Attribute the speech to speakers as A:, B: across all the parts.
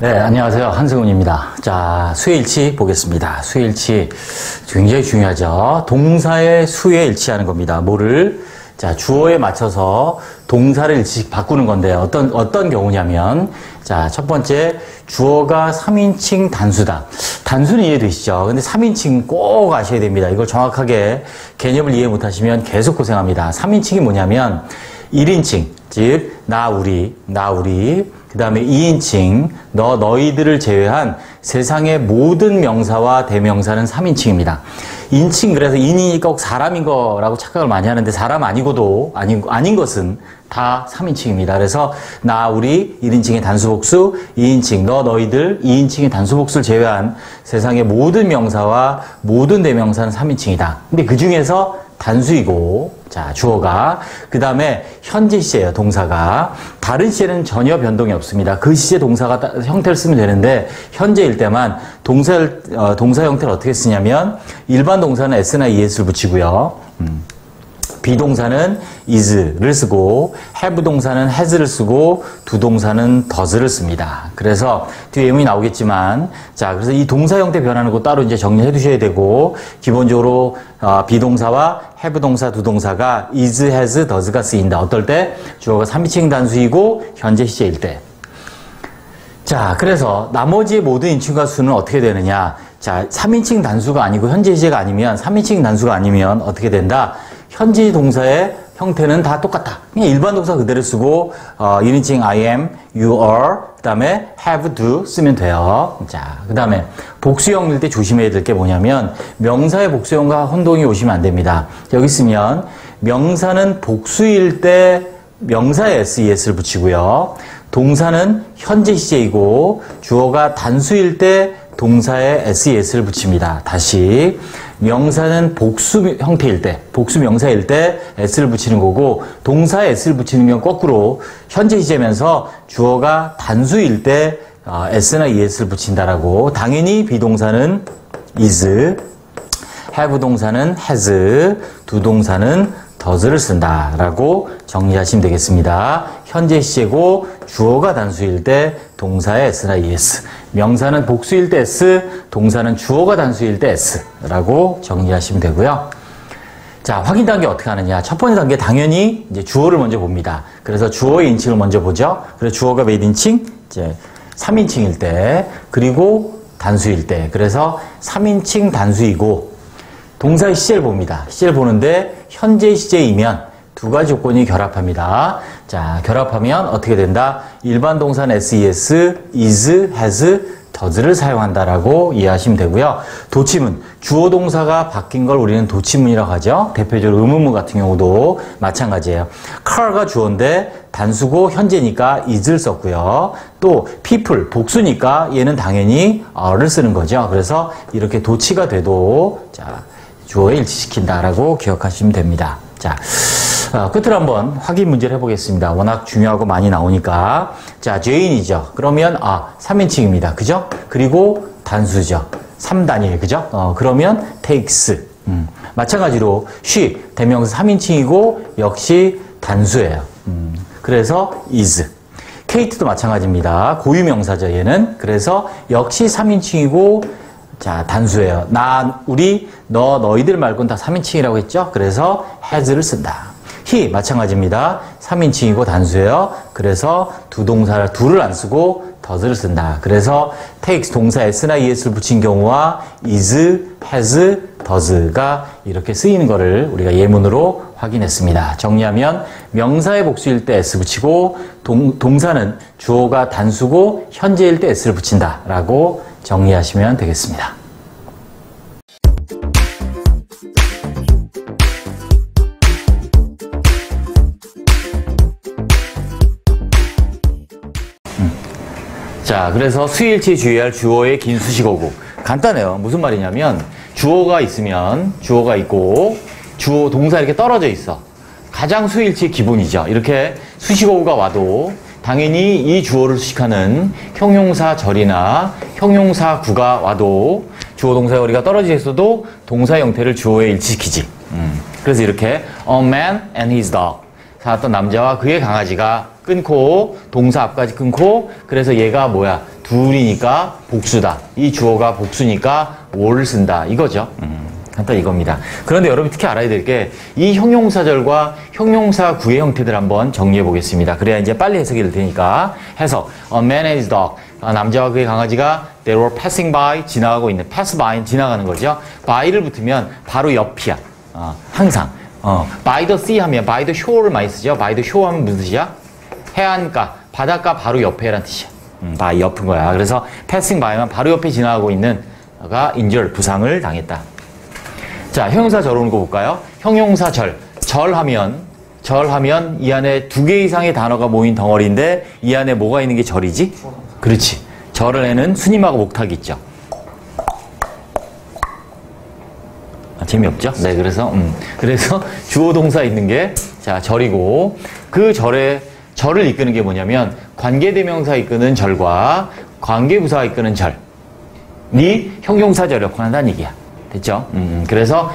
A: 네, 안녕하세요. 한승훈입니다. 자, 수의 일치 보겠습니다. 수의 일치 굉장히 중요하죠. 동사의 수에 일치하는 겁니다. 뭐를? 자, 주어에 맞춰서 동사를 일치 바꾸는 건데 어떤 경우냐면, 자, 첫 번째, 주어가 3인칭 단수다. 단수는 이해되시죠? 근데 3인칭 꼭 아셔야 됩니다. 이걸 정확하게 개념을 이해 못하시면 계속 고생합니다. 3인칭이 뭐냐면 1인칭, 즉 나 우리 그 다음에 2인칭 너희들을 제외한 세상의 모든 명사와 대명사는 3인칭입니다. 인칭, 그래서 인이니까 꼭 사람인 거라고 착각을 많이 하는데 사람 아니고도 아닌 것은 다 3인칭입니다. 그래서 나 우리 1인칭의 단수복수, 2인칭 너희들 2인칭의 단수복수를 제외한 세상의 모든 명사와 모든 대명사는 3인칭이다. 근데 그 중에서 단수이고, 자, 주어가, 그 다음에 현재 시제예요, 동사가. 다른 시제는 전혀 변동이 없습니다. 그 시제 동사가 형태를 쓰면 되는데, 현재일 때만 동사 형태를 어떻게 쓰냐면, 일반 동사는 s나 es를 붙이고요. 비동사는 is를 쓰고, have 동사는 has를 쓰고, 두 동사는 does를 씁니다. 그래서 뒤에 예문이 나오겠지만, 자, 그래서 이 동사 형태 변하는 거 따로 이제 정리해 두셔야 되고, 기본적으로 비동사와 have 동사, 두 동사가 is, has, does가 쓰인다. 어떨 때? 주어가 3인칭 단수이고 현재 시제일 때. 자, 그래서 나머지의 모든 인칭과 수는 어떻게 되느냐? 자, 3인칭 단수가 아니고 현재 시제가 아니면 3인칭 단수가 아니면 어떻게 된다? 현재 동사의 형태는 다 똑같다. 그냥 일반 동사 그대로 쓰고 1인칭 I am, you are, 그 다음에 have, do 쓰면 돼요. 자, 그 다음에 복수형일 때 조심해야 될 게 뭐냐면 명사의 복수형과 혼동이 오시면 안 됩니다. 여기 쓰면 명사는 복수일 때 명사에 SES를 붙이고요. 동사는 현재 시제이고 주어가 단수일 때 동사에 SES를 붙입니다. 다시 명사는 복수 형태일 때, 복수 명사일 때 s를 붙이는 거고 동사에 s를 붙이는 건 거꾸로 현재 시제면서 주어가 단수일 때 s나 es를 붙인다라고. 당연히 비동사는 is, have 동사는 has, 두 동사는 does를 쓴다라고 정리하시면 되겠습니다. 현재 시제고 주어가 단수일 때 동사의 s나 es, 명사는 복수일 때 s, 동사는 주어가 단수일 때 s라고 정리하시면 되고요. 자, 확인 단계 어떻게 하느냐? 첫 번째 단계 당연히 이제 주어를 먼저 봅니다. 그래서 주어의 인칭을 먼저 보죠. 그래서 주어가 몇 인칭? 이제 3인칭일 때, 그리고 단수일 때. 그래서 3인칭 단수이고 동사의 시제를 봅니다. 시제를 보는데 현재 시제이면 두 가지 조건이 결합합니다. 자, 결합하면 어떻게 된다? 일반 동사는 SES, is, has, does를 사용한다라고 이해하시면 되고요. 도치문, 주어 동사가 바뀐 걸 우리는 도치문이라고 하죠. 대표적으로 의문문 같은 경우도 마찬가지예요. car가 주어인데 단수고 현재니까 is를 썼고요. 또 people, 복수니까 얘는 당연히 are를 쓰는 거죠. 그래서 이렇게 도치가 돼도 자, 주어에 일치시킨다라고 기억하시면 됩니다. 자, 끝으로 한번 확인 문제를 해보겠습니다. 워낙 중요하고 많이 나오니까. 자, Jane이죠. 그러면 3인칭입니다. 그죠? 그리고 단수죠. 3단일, 그죠? 그러면 takes. 마찬가지로 she, 대명사 3인칭이고 역시 단수예요. 그래서 is. Kate도 마찬가지입니다. 고유명사죠, 얘는. 그래서 역시 3인칭이고 자, 단수예요. 나, 우리, 너희들 말고는 다 3인칭이라고 했죠? 그래서 has를 쓴다. he, 마찬가지입니다. 3인칭이고 단수예요. 그래서 두 동사를, do를 안 쓰고 does를 쓴다. 그래서 takes, 동사 s나 es를 붙인 경우와 is, has, does가 이렇게 쓰이는 거를 우리가 예문으로 확인했습니다. 정리하면 명사의 복수일 때 s 붙이고 동사는 주어가 단수고 현재일 때 s를 붙인다 라고 정리하시면 되겠습니다. 자, 그래서 수일치에 주의할 주어의 긴 수식어구. 간단해요. 무슨 말이냐면 주어가 있으면 주어가 있고 주어 동사 이렇게 떨어져 있어. 가장 수일치의 기본이죠. 이렇게 수식어구가 와도 당연히 이 주어를 수식하는 형용사 절이나 형용사 구가 와도 주어 동사 거리가 떨어져 있어도 동사 형태를 주어에 일치시키지. 그래서 이렇게 A man and his dog. 살았던 남자와 그의 강아지가 끝. 끊고 동사 앞까지 끊고 그래서 얘가 뭐야? 둘이니까 복수다. 이 주어가 복수니까 wo를 쓴다. 이거죠. 간단 이겁니다. 그런데 여러분이 특히 알아야 될 게 이 형용사절과 형용사 구의 형태들 한번 정리해 보겠습니다. 그래야 이제 빨리 해석이 될 테니까. 해석. A man and his dog. 남자와 그의 강아지가 they were passing by 지나가고 있는 pass by 지나가는 거죠. by를 붙으면 바로 옆이야. 항상. by the sea 하면 by the shore를 많이 쓰죠. by the shore 하면 무슨 뜻이야? 해안가, 바닷가 바로 옆에란 뜻이야. by 옆인 거야. 그래서 passing by면 바로 옆에 지나가고 있는 가 injured 부상을 당했다. 자, 형용사 절 오는 거 볼까요? 형용사 절. 절하면 이 안에 2개 이상의 단어가 모인 덩어리인데 이 안에 뭐가 있는 게 절이지? 그렇지. 절을 해는 순임하고 목탁이 있죠. 재미없죠? 네, 그래서 주어 동사 있는 게 자, 절이고 그 절을 이끄는 게 뭐냐면 관계대명사 이끄는 절과 관계부사가 이끄는 절이 형용사절 역할을 한다는 얘기야. 됐죠? 그래서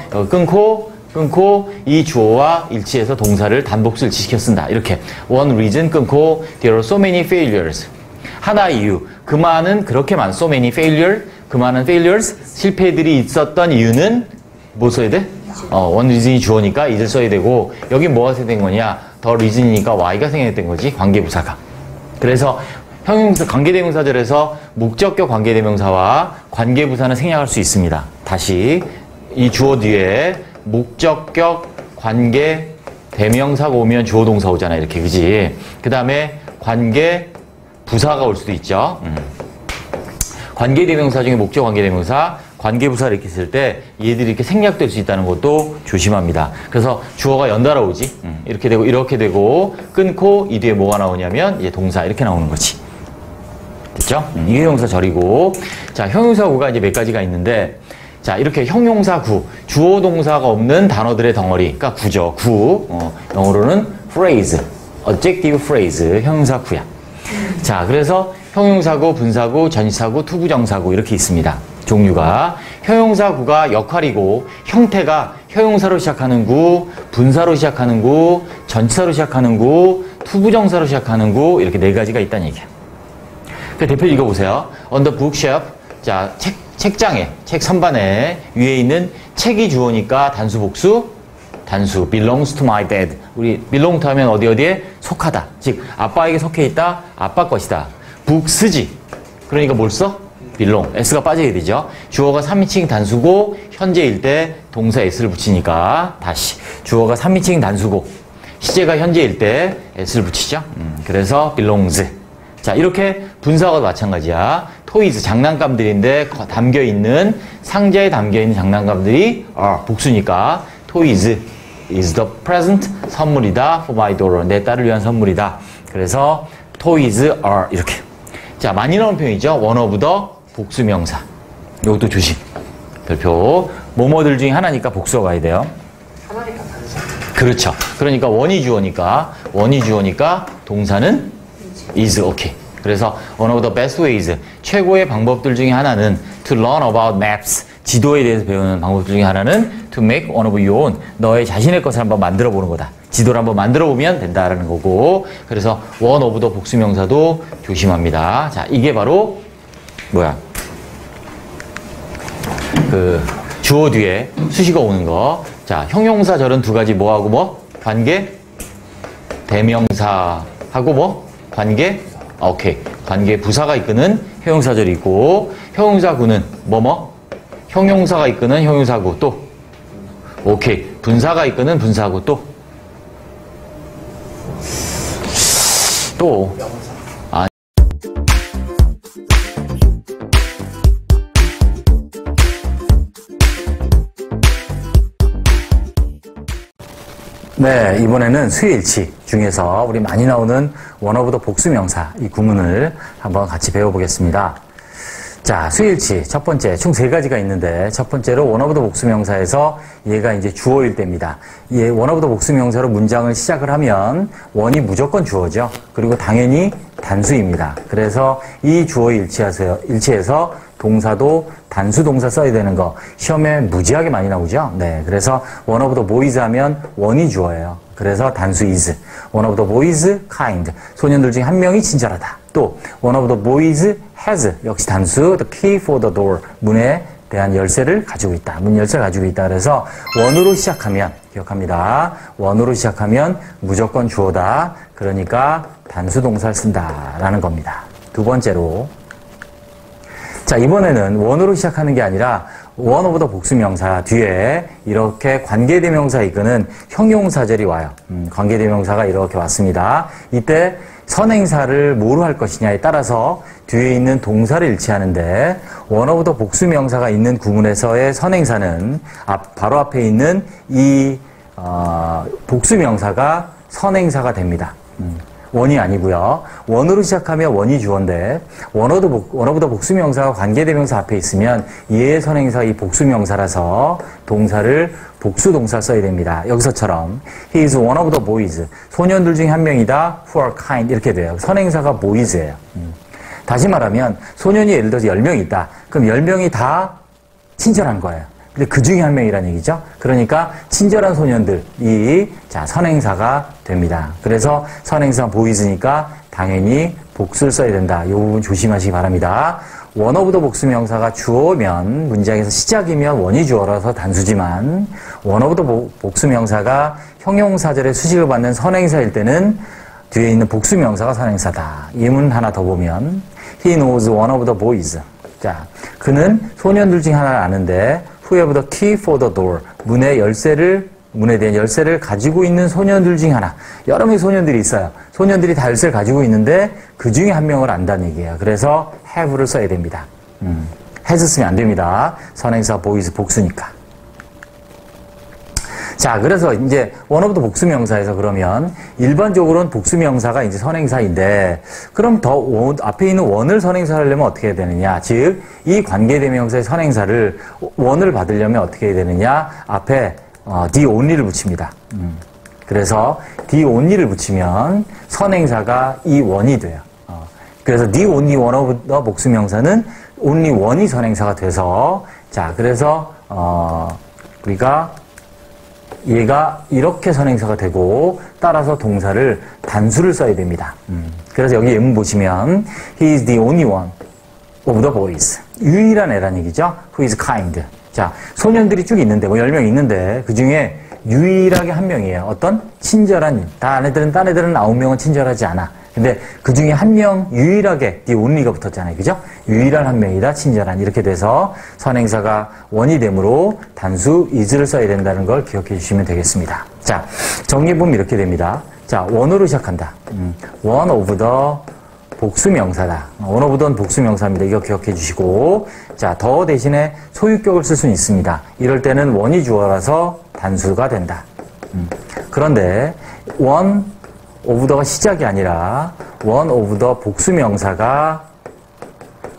A: 끊고 이 주어와 일치해서 동사를 단복수 일치시켜 쓴다. 이렇게 one reason 끊고 there are so many failures. 하나의 이유. 그만은 그렇게 많은 so many failure. 그 많은 failures. 실패들이 있었던 이유는 뭐 써야 돼? one reason이 주어니까 is를 써야 되고 여기 뭐가 생긴 거냐? the reason이니까 y가 생략된 거지. 관계부사가. 그래서 형용사 관계대명사절에서 목적격 관계대명사와 관계부사는 생략할 수 있습니다. 다시 이 주어 뒤에 목적격 관계대명사가 오면 주어 동사 오잖아. 이렇게 그지? 그 다음에 관계부사가 올 수도 있죠. 관계대명사 중에 목적 관계대명사 관계부사를 이렇게 쓸 때 얘들이 이렇게 생략될 수 있다는 것도 조심합니다. 그래서 주어가 연달아 오지. 이렇게 되고 끊고 이 뒤에 뭐가 나오냐면 이제 동사 이렇게 나오는 거지. 됐죠? 이게 형용사절이고 자, 형용사구가 이제 몇 가지가 있는데 자, 이렇게 형용사구 주어 동사가 없는 단어들의 덩어리 그러니까 구죠. 영어로는 phrase, adjective phrase 형용사구야. 자, 그래서 형용사구, 분사구, 전치사구, 투부정사구 이렇게 있습니다. 종류가 형용사구가 역할이고 형태가 형용사로 시작하는 구, 분사로 시작하는 구, 전치사로 시작하는 구, 투부정사로 시작하는 구 이렇게 4가지가 있다는 얘기야. 그 대표 읽어보세요. On the bookshelf. 자, 책장에, 책 선반에 위에 있는 책이 주어니까 단수 복수. 단수. belongs to my dad. 우리 belong to 하면 어디에 속하다. 즉, 아빠에게 속해 있다. 아빠 것이다. books지. 그러니까 뭘 써? belong. s가 빠져야 되죠. 주어가 3인칭 단수고 현재일 때 동사 s를 붙이니까 다시. 주어가 3인칭 단수고 시제가 현재일 때 s를 붙이죠. 그래서 belongs. 자, 이렇게 분사가 마찬가지야. toys, 장난감들인데 담겨있는, 상자에 담겨있는 장난감들이 are, 복수니까 toys is the present, 선물이다. for my daughter, 내 딸을 위한 선물이다. 그래서 toys are 이렇게. 자, 많이 나오는 표현이죠. one of the 복수명사. 이것도 조심. 별표. 뭐뭐들 중에 하나니까 복수가 가야 돼요.
B: 하나니까 다르죠.
A: 그렇죠. 그러니까 원이 주어니까 동사는 is okay. 그래서 one of the best ways, 최고의 방법들 중에 하나는 to learn about maps, 지도에 대해서 배우는 방법 중에 하나는 to make one of your own, 너의 자신의 것을 한번 만들어 보는 거다. 지도를 한번 만들어 보면 된다라는 거고, 그래서 one of the 복수명사도 조심합니다. 자, 이게 바로 뭐야? 그 주어 뒤에 수식어 오는 거. 자, 형용사절은 2가지 뭐하고 뭐? 관계 대명사하고 뭐? 관계 오케이. 관계 부사가 이끄는 형용사절이 있고 형용사구는 뭐뭐? 형용사가 이끄는 형용사구 또 오케이. 분사가 이끄는 분사구 또 아. 네, 이번에는 수일치 중에서 우리 많이 나오는 one of the 복수명사 이 구문을 한번 같이 배워보겠습니다. 자, 수일치 첫 번째 총 3가지가 있는데 첫 번째로 one of the 복수명사에서 얘가 이제 주어일 때입니다. 얘 one of the 복수명사로 문장을 시작을 하면 원이 무조건 주어죠. 그리고 당연히 단수입니다. 그래서 이 주어에 일치해서 동사도 단수 동사 써야 되는 거 시험에 무지하게 많이 나오죠. 네, 그래서 one of the boys 하면 원이 주어예요. 그래서 단수 is. One of the boys kind. 소년들 중에 한 명이 친절하다. 또 one of the boys has. 역시 단수 the key for the door. 문에 대한 열쇠를 가지고 있다. 문 열쇠를 가지고 있다. 그래서 원으로 시작하면 기억합니다. 원으로 시작하면 무조건 주어다. 그러니까 단수 동사를 쓴다라는 겁니다. 두 번째로 자 이번에는 원으로 시작하는 게 아니라 원 오브 더 복수명사 뒤에 이렇게 관계대명사 이끄는 형용사절이 와요. 관계대명사가 이렇게 왔습니다. 이때 선행사를 뭐로 할 것이냐에 따라서 뒤에 있는 동사를 일치하는데 원 오브 더 복수명사가 있는 구문에서의 선행사는 바로 앞에 있는 이 복수명사가 선행사가 됩니다. 원이 아니고요. 원으로 시작하면 원이 주어인데 원 오브 더 복수명사가 관계대명사 앞에 있으면 얘의 선행사가 이 복수명사라서 동사를 복수동사 써야 됩니다. 여기서처럼 He is one of the boys. 소년들 중에 한 명이다. Who are kind. 이렇게 돼요. 선행사가 boys예요. 다시 말하면 소년이 예를 들어서 10명이 있다. 그럼 10명이 다 친절한 거예요. 근데 그 중에 한 명이라는 얘기죠. 그러니까 친절한 소년들이 선행사가 됩니다. 그래서 선행사 보이즈니까 당연히 복수를 써야 된다. 이 부분 조심하시기 바랍니다. 원 오브 더 복수명사가 주어면 문장에서 시작이면 원이 주어라서 단수지만 원 오브 더 복수명사가 형용사절의 수식을 받는 선행사일 때는 뒤에 있는 복수명사가 선행사다. 예문 하나 더 보면 He knows one of the boys. 자, 그는 소년들 중 하나를 아는데 Who have the key for the door. 문에 대한 열쇠를 가지고 있는 소년들 중 하나. 여러 명의 소년들이 있어요. 소년들이 다 열쇠를 가지고 있는데 그 중에 한 명을 안다는 얘기예요. 그래서 have를 써야 됩니다. has 쓰면 안 됩니다. 선행사 boys 복수니까. 자, 그래서 이제 one of the 복수명사에서 그러면 일반적으로는 복수명사가 이제 선행사인데 그럼 더 앞에 있는 원을 선행사를 하려면 어떻게 해야 되느냐? 즉, 이 관계대명사의 선행사를 원을 받으려면 어떻게 해야 되느냐? 앞에 the only를 붙입니다. 그래서 the only를 붙이면 선행사가 이 원이 돼요. 그래서 the only one of the 복수명사는 only one이 선행사가 돼서 자, 그래서 우리가 얘가 이렇게 선행사가 되고 따라서 동사를 단수를 써야 됩니다. 그래서 여기 예문 보시면 He is the only one of the boys. 유일한 애란 얘기죠. Who is kind. 자, 소년들이 쭉 있는데 10명 있는데 그 중에 유일하게 한 명이에요. 어떤? 친절한 딴 애들은 9명은 친절하지 않아. 근데 그 중에 한 명 유일하게 the only가 붙었잖아요. 그죠? 유일한 한 명이다. 친절한. 이렇게 돼서 선행사가 원이 되므로 단수 is를 써야 된다는 걸 기억해 주시면 되겠습니다. 자, 정리해보면 이렇게 됩니다. 자, 원으로 시작한다. one of the 복수명사다. one of the 복수명사입니다. 이거 기억해 주시고 자, 더 대신에 소유격을 쓸 수는 있습니다. 이럴 때는 원이 주어라서 단수가 된다. 그런데 one of the가 시작이 아니라 one of the 복수명사가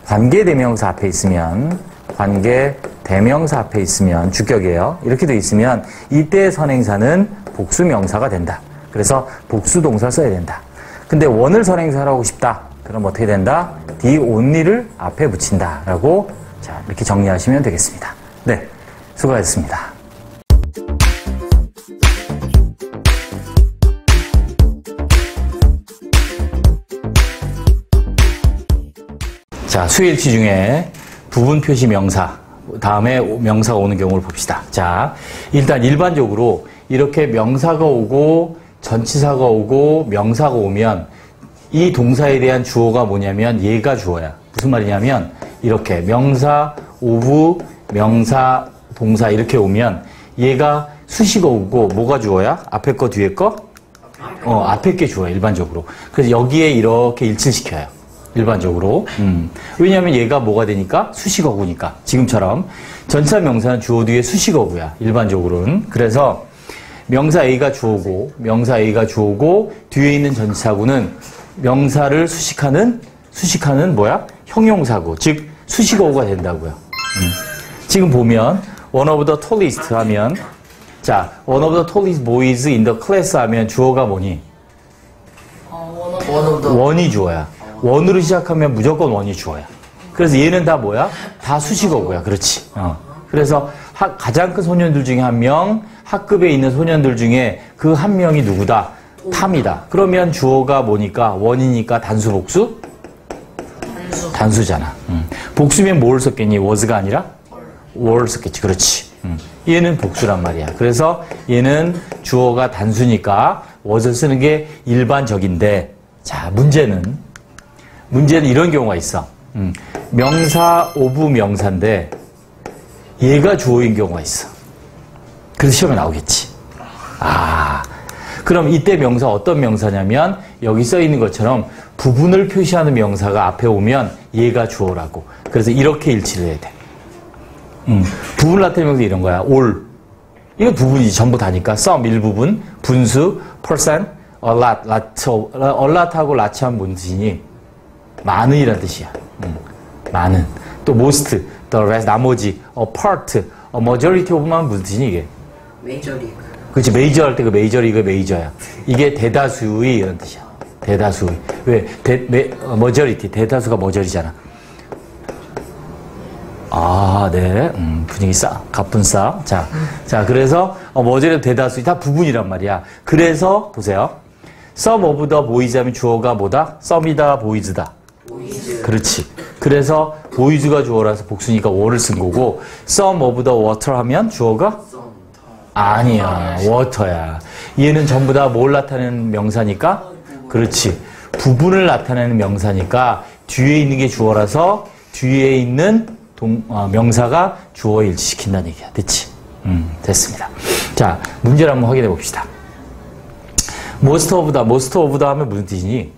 A: 관계대명사 앞에 있으면 관계대명사 앞에 있으면 주격이에요. 이렇게 돼 있으면 이때 선행사는 복수명사가 된다. 그래서 복수동사 써야 된다. 근데 원을 선행사로 하고 싶다. 그럼 어떻게 된다? the only를 앞에 붙인다. 라고 자, 이렇게 정리하시면 되겠습니다. 네, 수고하셨습니다. 자, 수일치 중에 부분 표시 명사, 다음에 명사가 오는 경우를 봅시다. 자, 일단 일반적으로 이렇게 명사가 오고 전치사가 오고 명사가 오면 이 동사에 대한 주어가 뭐냐면 얘가 주어야. 무슨 말이냐면 이렇게 명사, 오브, 명사, 동사 이렇게 오면 얘가 수식어 오고 뭐가 주어야? 앞에 거 뒤에 거? 앞에 게 주어야 일반적으로. 그래서 여기에 이렇게 일치시켜요. 일반적으로. 왜냐하면 얘가 뭐가 되니까? 수식어구니까. 지금처럼 전치사 명사는 주어 뒤에 수식어구야. 일반적으로는. 그래서 명사 A가 주어고 명사 A가 주어고 뒤에 있는 전치사구는 명사를 수식하는 뭐야? 형용사구. 즉 수식어구가 된다고요. 지금 보면 one of the tallest 하면 자, one of the tallest boys in the class 하면 주어가 뭐니? 원이 주어야. 원으로 시작하면 무조건 원이 주어야. 그래서 얘는 다 뭐야? 다 수식어구야. 그렇지. 그래서 가장 큰 소년들 중에 한 명, 학급에 있는 소년들 중에 그 한 명이 누구다? 탐이다. 그러면 주어가 뭐니까? 원이니까 단수 복수? 단수잖아. 복수면 뭘 썼겠니? was가 아니라? were 썼겠지. 그렇지. 얘는 복수란 말이야. 그래서 얘는 주어가 단수니까 was를 쓰는 게 일반적인데, 자, 문제는 이런 경우가 있어. 명사 오브 명사인데 얘가 주어인 경우가 있어. 그래서 시험에 나오겠지. 그럼 이때 명사 어떤 명사냐면 여기 써 있는 것처럼 부분을 표시하는 명사가 앞에 오면 얘가 주어라고. 그래서 이렇게 일치를 해야 돼. 부분을 나타내는 명사 이런 거야. all. 이거 부분이지. 전부 다니까. some 일부분, 분수, percent, a lot, a lot하고 lot하면 뭔 뜻이니? 많은이란 뜻이야. 많은. 또 most, the rest, 나머지, a part, a majority of만 무슨 뜻이니 이게?
B: 메이저리그.
A: 그렇지. 메이저 할 때 그 메이저리그 메이저야. 이게 대다수의 이런 뜻이야. 대다수의. 왜? majority. 대다수가 머저리잖아. 네. 분위기 가쁜 싸. 자, 그래서 머저리 대다수의 다 부분이란 말이야. 그래서 보세요. some of the boys 하면 주어가 뭐다? some이다, boys다.
B: 보이즈.
A: 그렇지. 그래서 boys가 주어라서 복수니까 were를 쓴 거고 some of the water 하면 주어가? 아니야. water야. 얘는 전부 다 뭘 나타내는 명사니까? 그렇지. 부분을 나타내는 명사니까 뒤에 있는 게 주어라서 뒤에 있는 명사가 주어에 일치시킨다는 얘기야. 됐지? 됐습니다. 자, 문제를 한번 확인해 봅시다. most of the 하면 무슨 뜻이니?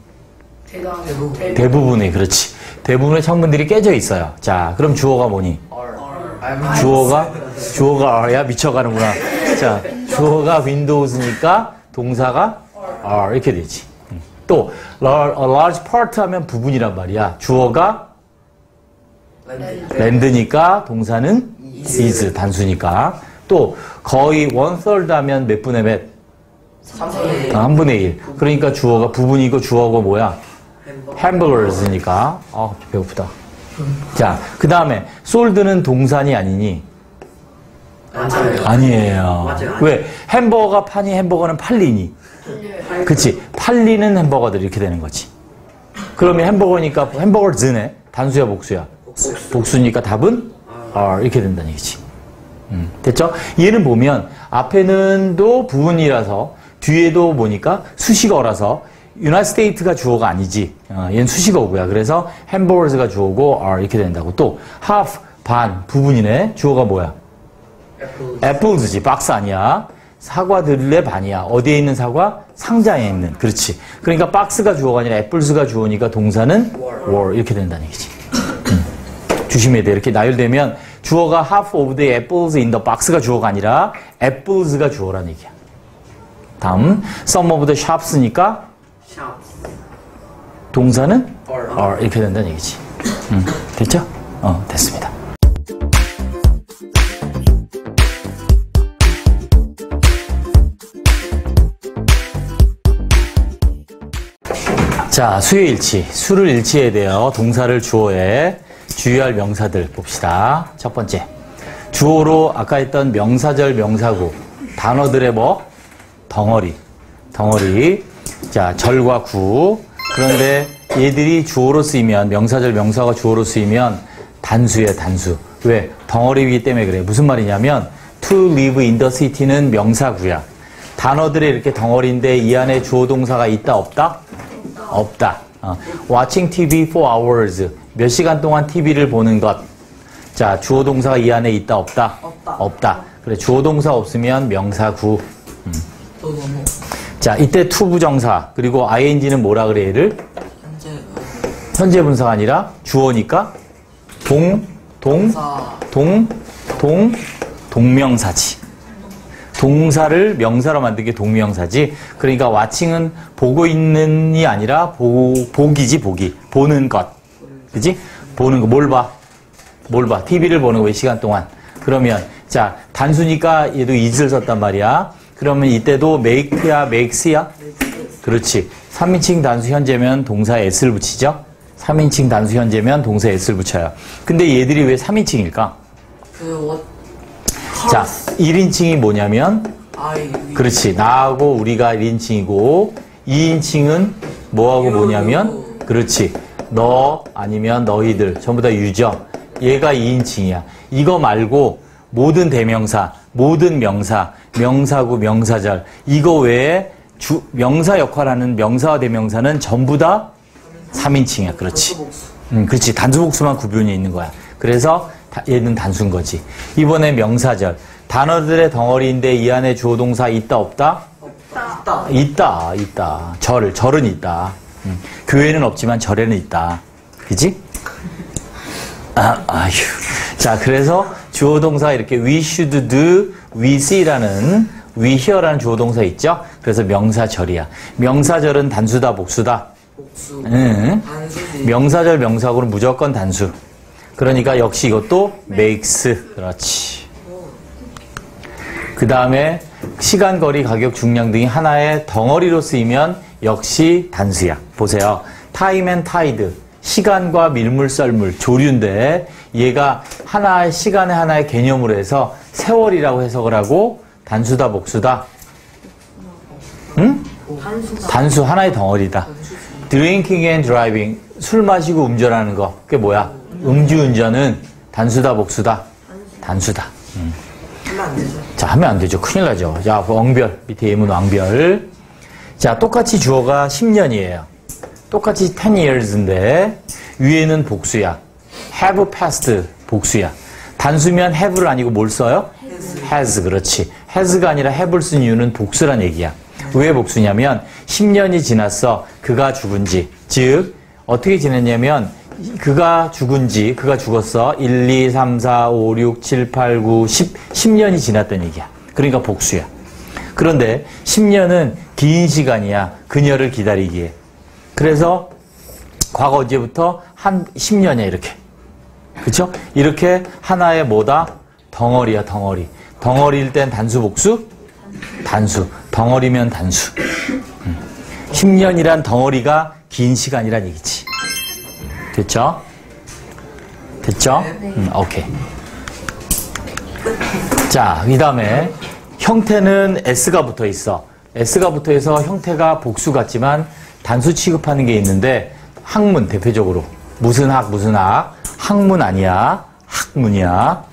A: 대부분의, 그렇지. 대부분의 창문들이 깨져 있어요. 자, 그럼 주어가 뭐니? 주어가 R야? 미쳐가는구나. 자, 주어가 Windows니까 동사가 R 이렇게 되지. 또 a large part 하면 부분이란 말이야. 주어가 land니까 동사는 is 단수니까. 또 거의 1/3 하면 몇 분의 몇? 3분의 1. 그러니까 주어가 부분이고 주어가 뭐야? hamburgers니까. 배고프다. 자, 그 다음에 sold는 동산이 아니니? 아니에요.
B: 맞아요.
A: 왜? 햄버거가 파니 햄버거는 팔리니? 그치? 팔리는 햄버거들 이렇게 되는 거지. 그러면 햄버거니까 햄버거즈네? 단수야 복수야? 복수니까 답은 R 이렇게 된다는 얘기지. 됐죠? 얘는 보면 앞에는 또 부분이라서 뒤에도 보니까 수식어라서 United States가 주어가 아니지. 얘는 수식어고요. 그래서 hamburgers가 주어고 R 이렇게 된다고. 또 half 반 부분이네. 주어가 뭐야? 애플즈지. 박스 아니야. 사과들의 반이야. 어디에 있는 사과? 상자에 있는. 그렇지. 그러니까 박스가 주어가 아니라 애플스가 주어니까 동사는 were 이렇게 된다는 얘기지. 조심해야 돼. 이렇게 나열되면 주어가 half of the apples in the box가 주어가 아니라 apples가 주어라는 얘기야. 다음 some of the shops니까 동사는 are 이렇게 된다는 얘기지. 됐죠? 됐습니다. 자, 수의 일치. 수를 일치해야 돼요. 동사를 주어에 주의할 명사들 봅시다. 첫 번째. 주어로 아까 했던 명사절 명사구. 단어들의 뭐? 덩어리. 자, 절과 구. 그런데 얘들이 주어로 쓰이면, 명사절 명사가 주어로 쓰이면 단수예요, 단수. 왜? 덩어리이기 때문에 그래. 무슨 말이냐면 to live in the city는 명사구야. 단어들이 이렇게 덩어리인데 이 안에 주어 동사가 있다, 없다? 없다. Watching TV for hours. 몇 시간 동안 TV를 보는 것. 자, 주어 동사가 이 안에 있다, 없다? 없다. 그래, 주어 동사 없으면 명사구. 자, 이때 to 부정사 그리고 ing는 뭐라 그래 얘를? 현재 분사가 아니라 주어니까 동명사지. 동사를 명사로 만든 게 동명사지. 그러니까 watching은 보고 있는이 아니라 보기지, 보기. 보는 것. 그지? 보는 거. 뭘 봐? TV를 보는 거 몇 시간 동안. 그러면 자, 단수니까 얘도 is를 썼단 말이야. 그러면 이때도 make야, makes야? 그렇지. 3인칭 단수 현재면 동사에 s를 붙이죠? 3인칭 단수 현재면 동사에 s를 붙여요. 근데 얘들이 왜 3인칭일까? 자, 1인칭이 뭐냐면, 그렇지. 나하고 우리가 1인칭이고, 2인칭은 뭐하고 뭐냐면, 그렇지. 너 아니면 너희들, 전부 다 유저. 얘가 2인칭이야. 이거 말고, 모든 대명사, 모든 명사, 명사구, 명사절, 이거 외에 명사 역할하는 명사와 대명사는 전부 다 3인칭이야. 그렇지. 그렇지. 단수복수만 구분이 있는 거야. 그래서 얘는 단수인 거지. 이번에 명사절. 단어들의 덩어리인데 이 안에 주어 동사 있다 없다? 있다. 있다. 절은 있다. 교회는 없지만 절에는 있다. 그지? 아휴. 자, 그래서 주어 동사 이렇게 we should do, we see라는 we hear라는 주어 동사 있죠? 그래서 명사절이야. 명사절은 단수다, 복수다? 복수. 응. 명사절, 명사구는 무조건 단수. 그러니까 역시 이것도 makes. 그렇지. 그 다음에 시간, 거리, 가격, 중량 등이 하나의 덩어리로 쓰이면 역시 단수야. 보세요. time and tide. 시간과 밀물, 썰물, 조류인데 얘가 하나의 시간의 하나의 개념으로 해서 세월이라고 해석을 하고 단수다, 복수다? 응? 단수, 하나의 덩어리다. drinking and driving. 술 마시고 운전하는 거. 그게 뭐야? 음주운전은 단수다, 복수다? 단수다.
B: 하면 안 되죠.
A: 자, 하면 안 되죠. 큰일 나죠. 자, 왕별. 밑에 예문 왕별. 자, 똑같이 주어가 10년이에요. 똑같이 10 years인데 위에는 복수야. have passed 복수야. 단수면 have를 아니고 뭘 써요? has. 그렇지. has가 아니라 have를 쓴 이유는 복수란 얘기야. 왜 복수냐면 10년이 지났어. 그가 죽은 지. 즉 어떻게 지냈냐면 그가 죽었어. 1, 2, 3, 4, 5, 6, 7, 8, 9, 10년이 지났다는 얘기야. 그러니까 복수야. 그런데 10년은 긴 시간이야. 그녀를 기다리기에. 그래서 과거 언제부터 한 10년이야 이렇게. 그쵸? 이렇게 하나의 뭐다? 덩어리야 덩어리. 덩어리일 땐 단수 복수? 단수. 덩어리면 단수. 10년이란 덩어리가 긴 시간이란 얘기지. 됐죠? 됐죠? 오케이. 자, 이 다음에 형태는 S가 붙어 있어. S가 붙어 있어 형태가 복수 같지만 단수 취급하는 게 있는데 학문 대표적으로 무슨 학 학문 아니야. 학문이야.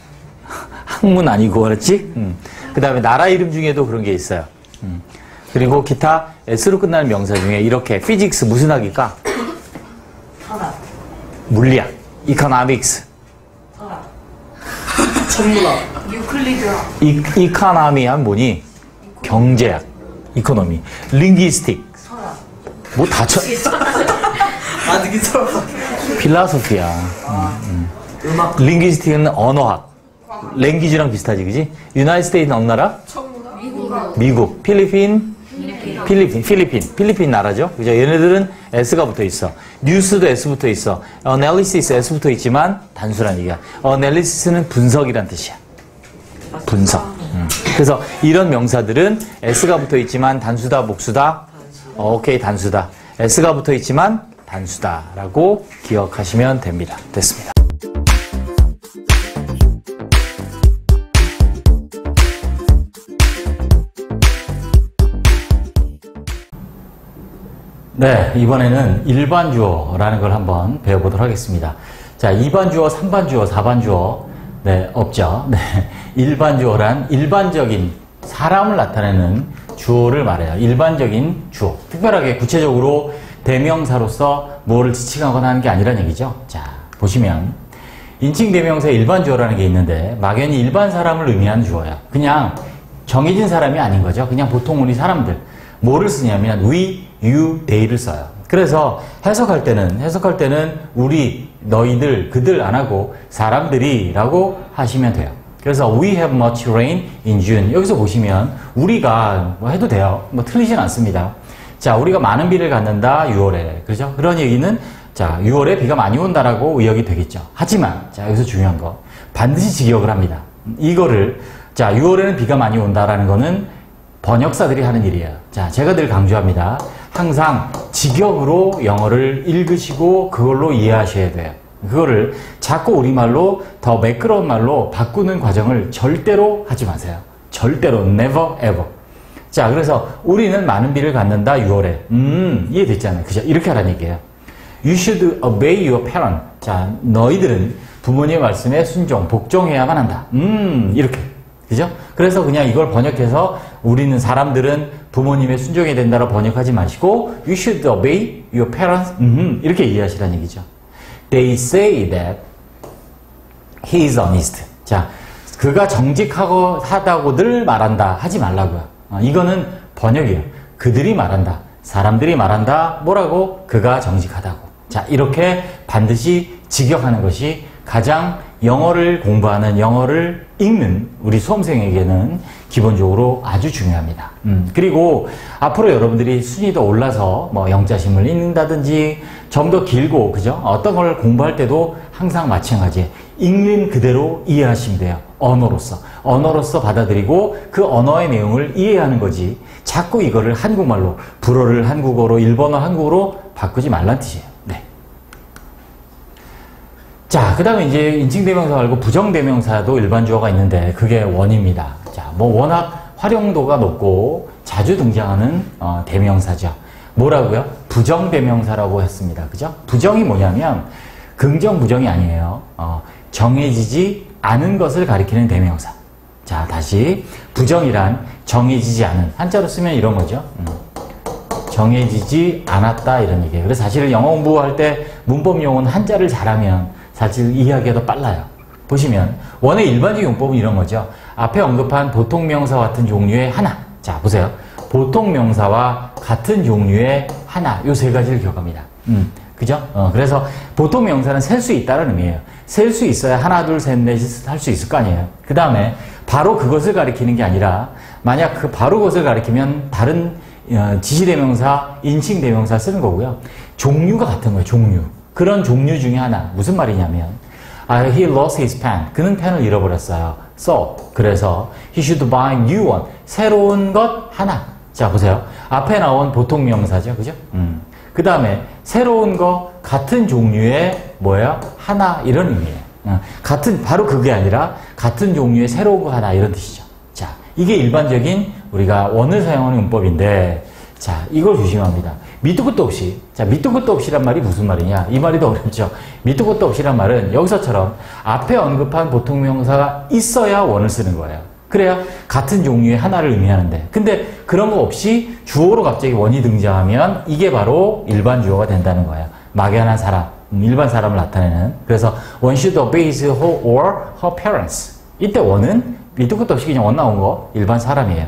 A: 학문 아니고 그렇지? 그 다음에 나라 이름 중에도 그런 게 있어요. 그리고 기타 S로 끝나는 명사 중에 이렇게 피직스 무슨 학일까?
B: 하나.
A: 물리학, economics,
B: 천문학. 유클리드학.
A: 이카나미 하면 뭐니? 경제학, 이코노미, 링기스틱, 뭐 다쳐?
B: 아, 되게 서럽다.
A: 필라소피야.
B: 음악.
A: 링기스틱은 언어학, 랭귀지랑 비슷하지, 그지? 유나이티드 스테이트 어느 나라? 미국, 필리핀 나라죠. 그죠? 얘네들은 S가 붙어 있어. 뉴스도 S 붙어 있어. analysis S 붙어 있지만 단수란 얘기야. analysis는 분석이란 뜻이야. 분석. 그래서 이런 명사들은 S가 붙어 있지만 단수다, 복수다? 오케이, 단수다. S가 붙어 있지만 단수다라고 기억하시면 됩니다. 됐습니다. 네, 이번에는 일반 주어라는 걸 한번 배워보도록 하겠습니다. 자, 2반 주어, 3반 주어, 4반 주어, 네, 없죠. 네, 일반 주어란 일반적인 사람을 나타내는 주어를 말해요. 일반적인 주어. 특별하게 구체적으로 대명사로서 뭐를 지칭하거나 하는 게 아니란 얘기죠. 자, 보시면 인칭 대명사의 일반 주어라는 게 있는데 막연히 일반 사람을 의미하는 주어야. 그냥 정해진 사람이 아닌 거죠. 그냥 보통 우리 사람들. 뭐를 쓰냐면 we, you, they를 써요. 그래서 해석할 때는 우리, 너희들, 그들 안 하고 사람들이라고 하시면 돼요. 그래서 we have much rain in June. 여기서 보시면 우리가 뭐 해도 돼요. 뭐 틀리진 않습니다. 자, 우리가 많은 비를 갖는다 6월에. 그렇죠? 그런 얘기는 자, 6월에 비가 많이 온다라고 의역이 되겠죠. 하지만 자, 여기서 중요한 거 반드시 직역을 합니다. 이거를 자, 6월에는 비가 많이 온다라는 거는 번역사들이 하는 일이에요. 자, 제가 늘 강조합니다. 항상 직역으로 영어를 읽으시고 그걸로 이해하셔야 돼요. 그거를 자꾸 우리말로 더 매끄러운 말로 바꾸는 과정을 절대로 하지 마세요. 절대로 never ever. 자, 그래서 우리는 많은 비를 갖는다 6월에. 이해됐잖아요. 그죠? 이렇게 하라는 얘기예요. You should obey your parent. 자, 너희들은 부모님의 말씀에 순종, 복종해야만 한다. 이렇게. 그죠? 그래서 그냥 이걸 번역해서 우리는 사람들은 부모님의 순종해야 된다고 번역하지 마시고 You should obey your parents. 이렇게 이해하시라는 얘기죠. They say that he is honest. 자, 그가 정직하고 하다고들 말한다. 하지 말라고요. 이거는 번역이에요. 그들이 말한다. 사람들이 말한다. 뭐라고? 그가 정직하다고. 자, 이렇게 반드시 직역하는 것이 가장 영어를 공부하는, 영어를 읽는 우리 수험생에게는 기본적으로 아주 중요합니다. 그리고 앞으로 여러분들이 순위 더 올라서 뭐 영자심을 읽는다든지 좀 더 길고, 그죠? 어떤 걸 공부할 때도 항상 마찬가지예요. 읽는 그대로 이해하시면 돼요. 언어로서 받아들이고 그 언어의 내용을 이해하는 거지 자꾸 이거를 한국말로, 불어를 한국어로, 일본어 한국어로 바꾸지 말란 뜻이에요. 네. 자, 그 다음에 이제 인칭대명사 말고 부정대명사도 일반 주어가 있는데 그게 원입니다. 자, 뭐 워낙 활용도가 높고 자주 등장하는 대명사죠. 뭐라고요? 부정대명사라고 했습니다. 그죠? 부정이 뭐냐면 긍정, 부정이 아니에요. 정해지지 않은 것을 가리키는 대명사. 자, 다시 부정이란 정해지지 않은, 한자로 쓰면 이런 거죠. 정해지지 않았다 이런 얘기예요. 그래서 사실 영어 공부할 때 문법 용어는 한자를 잘하면 사실 이해하기가 더 빨라요. 보시면 원의 일반적 용법은 이런 거죠. 앞에 언급한 보통명사와 같은 종류의 하나. 자, 보세요. 보통명사와 같은 종류의 하나. 요 세 가지를 기억합니다. 그죠? 그래서 보통명사는 셀 수 있다는 의미예요. 셀 수 있어야 하나, 둘, 셋, 넷 할 수 있을 거 아니에요. 그 다음에 바로 그것을 가리키는 게 아니라 만약 그 바로 그것을 가리키면 다른 지시대명사, 인칭대명사 쓰는 거고요. 종류가 같은 거예요. 종류. 그런 종류 중에 하나. 무슨 말이냐면 he lost his pen. 그는 펜을 잃어버렸어요. 그래서 he should buy new one. 새로운 것 하나. 자, 보세요. 앞에 나온 보통명사죠. 그죠? 그 다음에 새로운 거 같은 종류의 뭐예요? 하나 이런 의미예요. 바로 그게 아니라 같은 종류의 새로운 거 하나 이런 뜻이죠. 자, 이게 일반적인 우리가 원을 사용하는 문법인데 자, 이걸 조심합니다. 밑도 끝도 없이. 자, 밑도 끝도 없이란 말이 무슨 말이냐? 이 말이 더 어렵죠. 밑도 끝도 없이란 말은 여기서처럼 앞에 언급한 보통명사가 있어야 원을 쓰는 거예요. 그래야 같은 종류의 하나를 의미하는데 근데 그런 거 없이 주어로 갑자기 원이 등장하면 이게 바로 일반 주어가 된다는 거예요. 막연한 사람, 일반 사람을 나타내는. 그래서 one should obey his or her parents. 이때 원은 밑도 끝도 없이 그냥 원 나온 거 일반 사람이에요.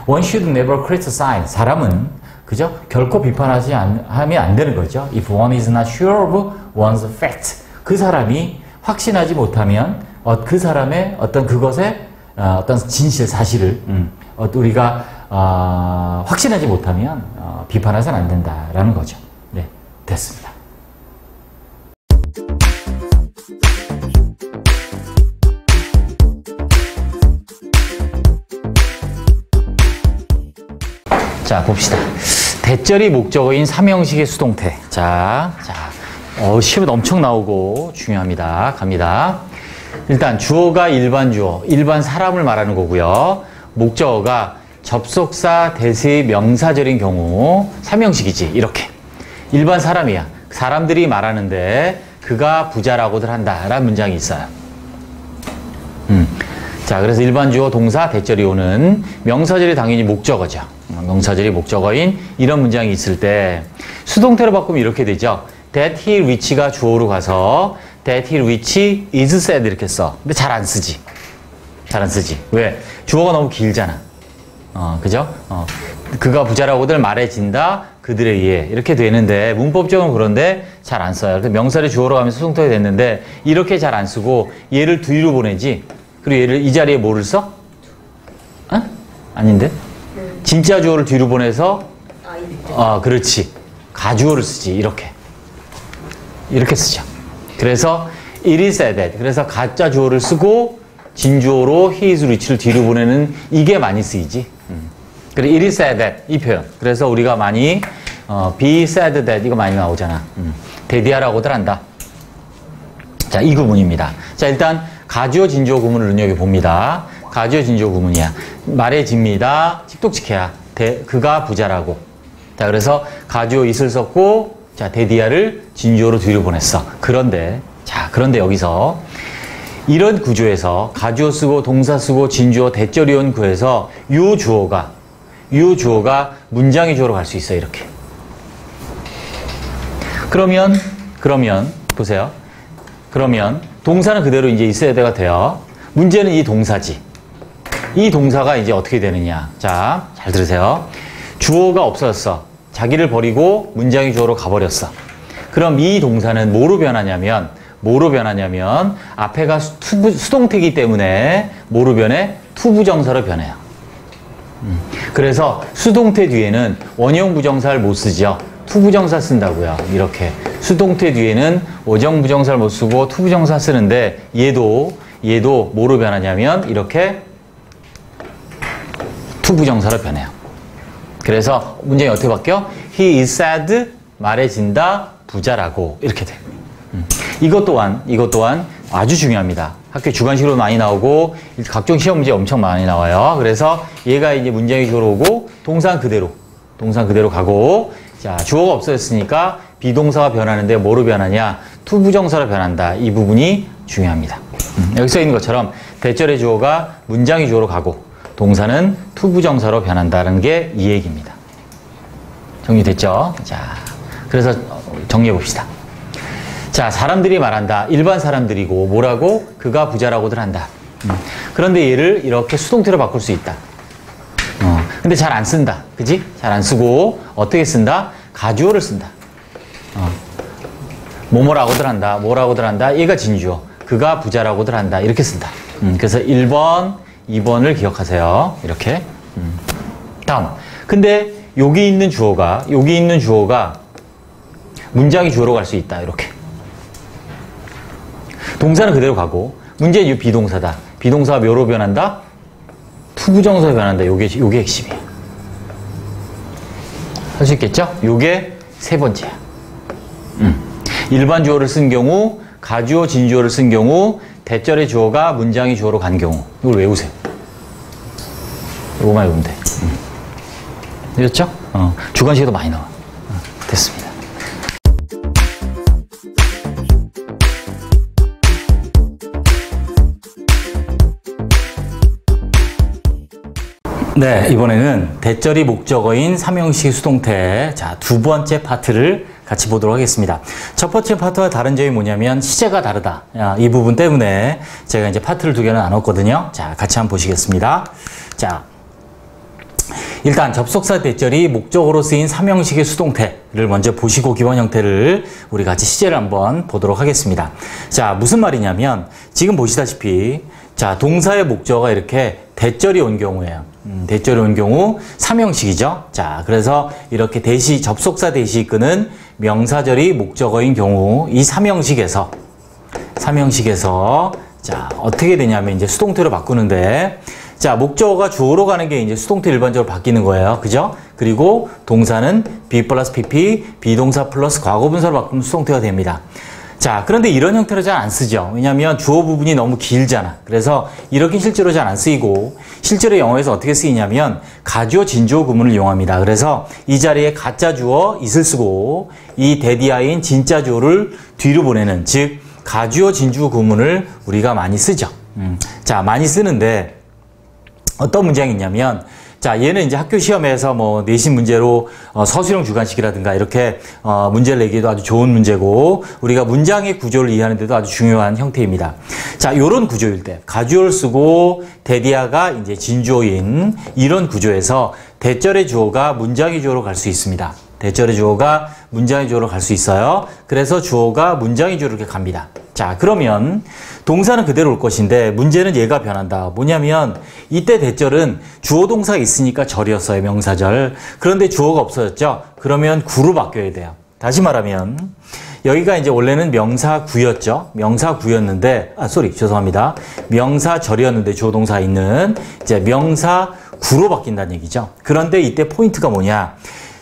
A: one should never criticize. 사람은 그죠? 결코 비판하지 하면 안 되는 거죠. If one is not sure of one's fact. 그 사람이 확신하지 못하면 그 사람의 어떤 그것에 어떤 진실, 사실을 우리가 확신하지 못하면 비판해서는 안 된다라는 거죠. 네, 됐습니다. 자, 봅시다. 대절이 목적어인 삼형식의 수동태. 자, 시험에 엄청 나오고 중요합니다. 갑니다. 일단 주어가 일반 주어, 일반 사람을 말하는 거고요. 목적어가 접속사, 대세, 명사절인 경우 삼형식이지. 이렇게. 일반 사람이야. 사람들이 말하는데 그가 부자라고들 한다. 라는 문장이 있어요. 자, 그래서 일반 주어, 동사, 대절이 오는 명사절이 당연히 목적어죠. 명사절이 목적어인 이런 문장이 있을 때 수동태로 바꾸면 이렇게 되죠. That he reach가 주어로 가서 That he reach is said 이렇게 써. 근데 잘 안 쓰지. 잘 안 쓰지. 왜? 주어가 너무 길잖아. 그죠? 그가 부자라고들 말해진다. 그들에 의해. 이렇게 되는데 문법적으로 그런데 잘 안 써요. 그래서 명사를 주어로 가면서 수동태가 됐는데 이렇게 잘 안 쓰고 얘를 뒤로 보내지. 그리고 얘를 이 자리에 뭐를 써? 아닌데? 진짜 주어를 뒤로 보내서 그렇지. 가주어를 쓰지. 이렇게 쓰죠. 그래서 it is said that. 그래서 가짜 주어를 쓰고 진주어로 he is rich를 뒤로 보내는 이게 많이 쓰이지. 그래 it is said that 이 표현. 그래서 우리가 많이 be said that 이거 많이 나오잖아. 대디하라고들 한다. 자, 이 구문입니다. 자, 일단 가주어 진주어 구문을 눈여겨봅니다. 가주어 진주어 구문이야. 말해집니다. 칙독칙해야. 그가 부자라고. 자, 그래서 가주어 is를 썼고, 자, 데디아를 진주어로 뒤로 보냈어. 그런데 여기서 이런 구조에서 가주어 쓰고 동사 쓰고 진주어 대절이 온 구에서 요 주어가 문장의 주어로 갈 수 있어요. 이렇게. 그러면 보세요. 그러면 동사는 그대로 이제 있어야 돼가 돼요. 문제는 이 동사지. 이 동사가 이제 어떻게 되느냐. 자, 잘 들으세요. 주어가 없어졌어. 자기를 버리고 문장의 주어로 가버렸어. 그럼 이 동사는 뭐로 변하냐면 앞에가 수동태이기 때문에 뭐로 변해? 투부정사로 변해요. 그래서 수동태 뒤에는 원형 부정사를 못 쓰죠. 투부정사 쓴다고요. 이렇게 수동태 뒤에는 원형 부정사를 못 쓰고 투부정사 쓰는데 얘도 뭐로 변하냐면 이렇게 투부정사로 변해요. 그래서 문장이 어떻게 바뀌어? He is sad, 말해진다, 부자라고 이렇게 돼. 이것 또한 아주 중요합니다. 학교 주관식으로 많이 나오고 각종 시험 문제 엄청 많이 나와요. 그래서 얘가 이제 문장이 주어로 오고 동사는 그대로 가고, 자, 주어가 없어졌으니까 비동사가 변하는데 뭐로 변하냐? 투부정사로 변한다. 이 부분이 중요합니다. 여기 써 있는 것처럼 대절의 주어가 문장의 주어로 가고 동사는 투부정사로 변한다는 게 이 얘기입니다. 정리됐죠? 자, 그래서 정리해 봅시다. 자, 사람들이 말한다. 일반 사람들이고 뭐라고? 그가 부자라고들 한다. 그런데 얘를 이렇게 수동태로 바꿀 수 있다. 근데 잘 안 쓴다. 그지? 잘 안 쓰고 어떻게 쓴다? 가주어를 쓴다. 뭐라고들 한다. 얘가 진주어. 그가 부자라고들 한다. 이렇게 쓴다. 그래서 1번, 2번을 기억하세요. 이렇게. 다음. 근데 여기 있는 주어가 문장이 주어로 갈 수 있다. 이렇게. 동사는 그대로 가고 문제는 이 비동사다. 비동사가 뭐로 변한다? 투부정사로 변한다. 요게 핵심이에요. 할 수 있겠죠? 요게 세 번째야. 일반 주어를 쓴 경우, 가주어, 진주어를 쓴 경우, 대절의 주어가 문장의 주어로 간 경우. 이걸 외우세요. 요거만 외우면 돼. 되셨죠? 주관식에도 많이 나와. 됐습니다. 네, 이번에는 대절이 목적어인 삼형식 수동태, 자, 두 번째 파트를 같이 보도록 하겠습니다. 첫 번째 파트와 다른 점이 뭐냐면 시제가 다르다. 이 부분 때문에 제가 이제 파트를 두 개를 나눴거든요. 자, 같이 한번 보시겠습니다. 자, 일단 접속사 대절이 목적어로 쓰인 삼형식의 수동태를 먼저 보시고 기본 형태를 우리 같이 시제를 한번 보도록 하겠습니다. 자, 무슨 말이냐면 지금 보시다시피 자, 동사의 목적어가 이렇게 대절이 온 경우예요. 대절이 온 경우 삼형식이죠. 자, 그래서 이렇게 접속사 대시 이끄는 명사절이 목적어인 경우 이 삼형식에서 자, 어떻게 되냐면 이제 수동태로 바꾸는데 자, 목적어가 주어로 가는 게 이제 수동태 일반적으로 바뀌는 거예요. 그죠? 그리고 동사는 be 플러스 pp, 비동사 플러스 과거분사로 바꾸면 수동태가 됩니다. 자, 그런데 이런 형태로 잘 안 쓰죠. 왜냐하면 주어 부분이 너무 길잖아. 그래서 이렇게 실제로 잘 안 쓰이고 실제로 영어에서 어떻게 쓰이냐면 가주어, 진주어 구문을 이용합니다. 그래서 이 자리에 가짜 주어 is를 쓰고 이 데디아인 진짜 주어를 뒤로 보내는 즉 가주어, 진주어 구문을 우리가 많이 쓰죠. 자, 많이 쓰는데 어떤 문장이 있냐면 자, 얘는 이제 학교 시험에서 뭐 내신 문제로 서술형 주관식이라든가 이렇게 문제를 내기에도 아주 좋은 문제고 우리가 문장의 구조를 이해하는 데도 아주 중요한 형태입니다. 자, 요런 구조일 때 가주어를 쓰고 데디아가 이제 진주어인 이런 구조에서 대절의 주어가 문장의 주어로 갈 수 있습니다. 대절의 주어가 문장의 주어로 갈 수 있어요. 그래서 주어가 문장의 주어로 이렇게 갑니다. 자, 그러면 동사는 그대로 올 것인데 문제는 얘가 변한다. 뭐냐면 이때 대절은 주어 동사가 있으니까 절이었어요. 명사절. 그런데 주어가 없어졌죠. 그러면 구로 바뀌어야 돼요. 다시 말하면 여기가 이제 원래는 명사구였죠. 명사구였는데 죄송합니다. 명사절이었는데 주어 동사가 있는 이제 명사구로 바뀐다는 얘기죠. 그런데 이때 포인트가 뭐냐?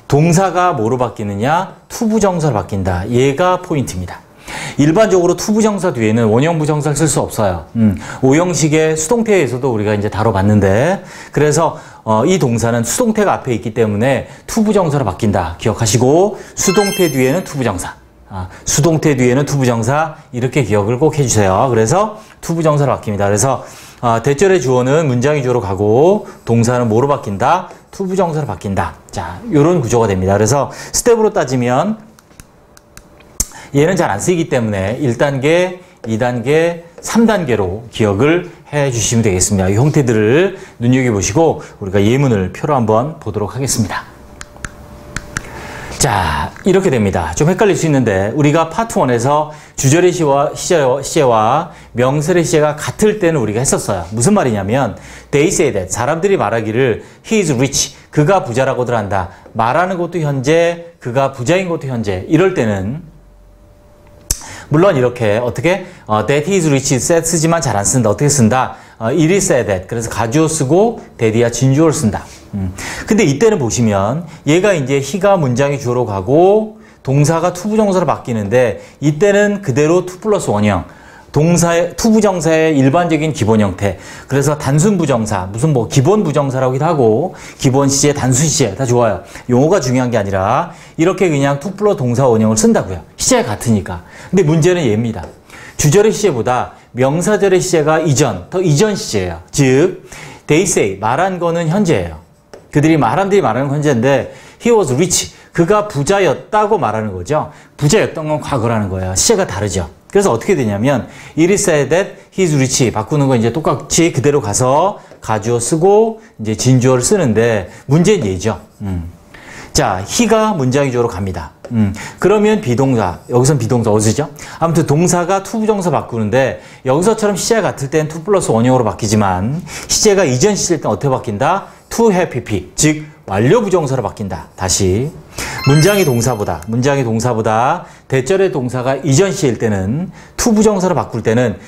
A: 동사가 뭐로 바뀌느냐? 투부정사로 바뀐다. 얘가 포인트입니다. 일반적으로 투부정사 뒤에는 원형부정사를 쓸 수 없어요. 오형식의 수동태에서도 우리가 이제 다뤄봤는데, 그래서 이 동사는 수동태가 앞에 있기 때문에 투부정사로 바뀐다. 기억하시고, 수동태 뒤에는 투부정사. 수동태 뒤에는 투부정사, 이렇게 기억을 꼭 해주세요. 그래서 투부정사로 바뀝니다. 그래서 대절의 주어는 문장의 주어로 가고, 동사는 뭐로 바뀐다? 투부정사로 바뀐다. 자, 요런 구조가 됩니다. 그래서 스텝으로 따지면 얘는 잘 안 쓰이기 때문에 1단계, 2단계, 3단계로 기억을 해 주시면 되겠습니다. 이 형태들을 눈여겨보시고 우리가 예문을 표로 한번 보도록 하겠습니다. 자, 이렇게 됩니다. 좀 헷갈릴 수 있는데 우리가 파트 1에서 주절의 시제와 명설의 시제가 같을 때는 우리가 했었어요. 무슨 말이냐면 they say that, 사람들이 말하기를 he is rich, 그가 부자라고들 한다. 말하는 것도 현재, 그가 부자인 것도 현재. 이럴 때는 물론 이렇게 어떻게 that he is rich said 쓰지만 잘 안 쓴다. 어떻게 쓴다? it is said that. 그래서 가주어 쓰고 that이야 진주어를 쓴다. 근데 이때는 보시면 얘가 이제 he가 문장의 주어로 가고 동사가 투부정사로 바뀌는데 이때는 그대로 2+1형. 동사의 투부정사의 일반적인 기본 형태. 그래서 단순 부정사, 무슨 뭐 기본 부정사라고도 하고 기본 시제, 단순 시제 다 좋아요. 용어가 중요한 게 아니라 이렇게 그냥 2+ 동사 원형을 쓴다고요. 시제가 같으니까. 근데 문제는 얘입니다. 주절의 시제보다 명사절의 시제가 더 이전 시제예요. 즉, they say, 말한 거는 현재예요. 사람들이 말하는 현재인데 he was rich, 그가 부자였다고 말하는 거죠. 부자였던 건 과거라는 거예요. 시제가 다르죠. 그래서 어떻게 되냐면 it is said that he is rich 바꾸는 거 이제 똑같이 그대로 가서 가주어 쓰고 이제 진주어를 쓰는데 문제는 얘죠. 자, he가 문장의 주어로 갑니다. 그러면 비동사, 여기선 비동사 어디죠? 아무튼 동사가 투부정사 바꾸는데 여기서처럼 시제가 같을 땐 2+1형으로 바뀌지만 시제가 이전 시제일 땐 어떻게 바뀐다? to have pp, 즉 완료 부정사로 바뀐다. 다시 문장의 동사보다 대절의 동사가 이전 시제일 때는 투부정사로 바꿀 때는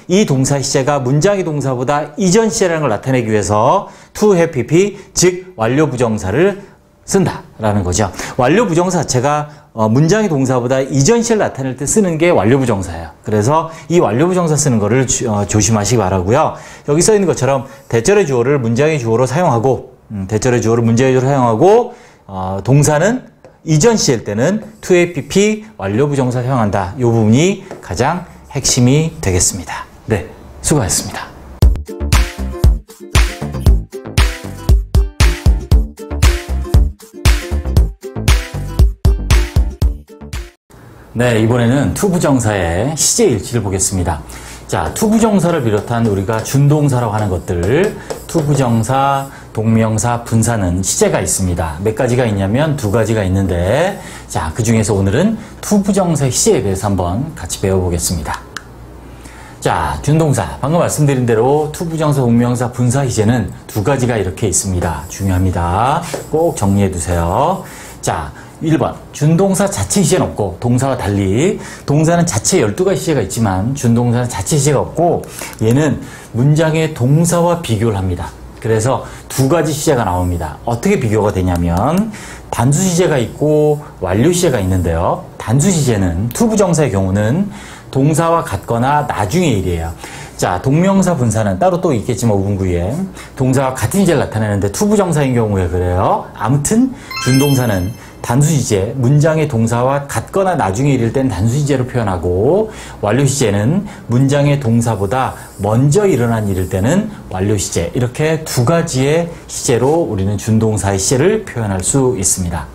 A: 이 동사 시제가 문장의 동사보다 이전 시제라는 걸 나타내기 위해서 to have pp, 즉 완료 부정사를 쓴다라는 거죠. 완료 부정사 자체가 문장의 동사보다 이전 시제를 나타낼 때 쓰는 게 완료 부정사예요. 그래서 이 완료 부정사 쓰는 거를 조심하시기 바라고요. 여기 써 있는 것처럼 대절의 주어를 문장의 주어로 사용하고 동사는 이전 시제일 때는 to have pp 완료 부정사 사용한다. 이 부분이 가장 핵심이 되겠습니다. 네, 수고하셨습니다. 네, 이번에는 투부정사의 시제 일치를 보겠습니다. 자, 투부정사를 비롯한 우리가 준동사라고 하는 것들, 투부정사, 동명사, 분사는 시제가 있습니다. 몇 가지가 있냐면 2가지가 있는데, 자, 그 중에서 오늘은 투부정사의 시제에 대해서 한번 같이 배워보겠습니다. 자, 준동사. 방금 말씀드린 대로 투부정사, 동명사, 분사 시제는 2가지가 이렇게 있습니다. 중요합니다. 꼭 정리해 두세요. 자, 1번, 준동사 자체 시제는 없고 동사와 달리 동사는 자체 12가지 시제가 있지만 준동사는 자체 시제가 없고 얘는 문장의 동사와 비교를 합니다. 그래서 2가지 시제가 나옵니다. 어떻게 비교가 되냐면 단수 시제가 있고 완료 시제가 있는데요. 단수 시제는 투부정사의 경우는 동사와 같거나 나중의 일이에요. 자, 동명사 분사는 따로 또 있겠지만 5분구에 동사와 같은 시제를 나타내는데 투부정사인 경우에 그래요. 아무튼 준동사는 단수시제, 문장의 동사와 같거나 나중에 이를 땐 단수시제로 표현하고 완료시제는 문장의 동사보다 먼저 일어난 일일 때는 완료시제, 이렇게 2가지의 시제로 우리는 준동사의 시제를 표현할 수 있습니다.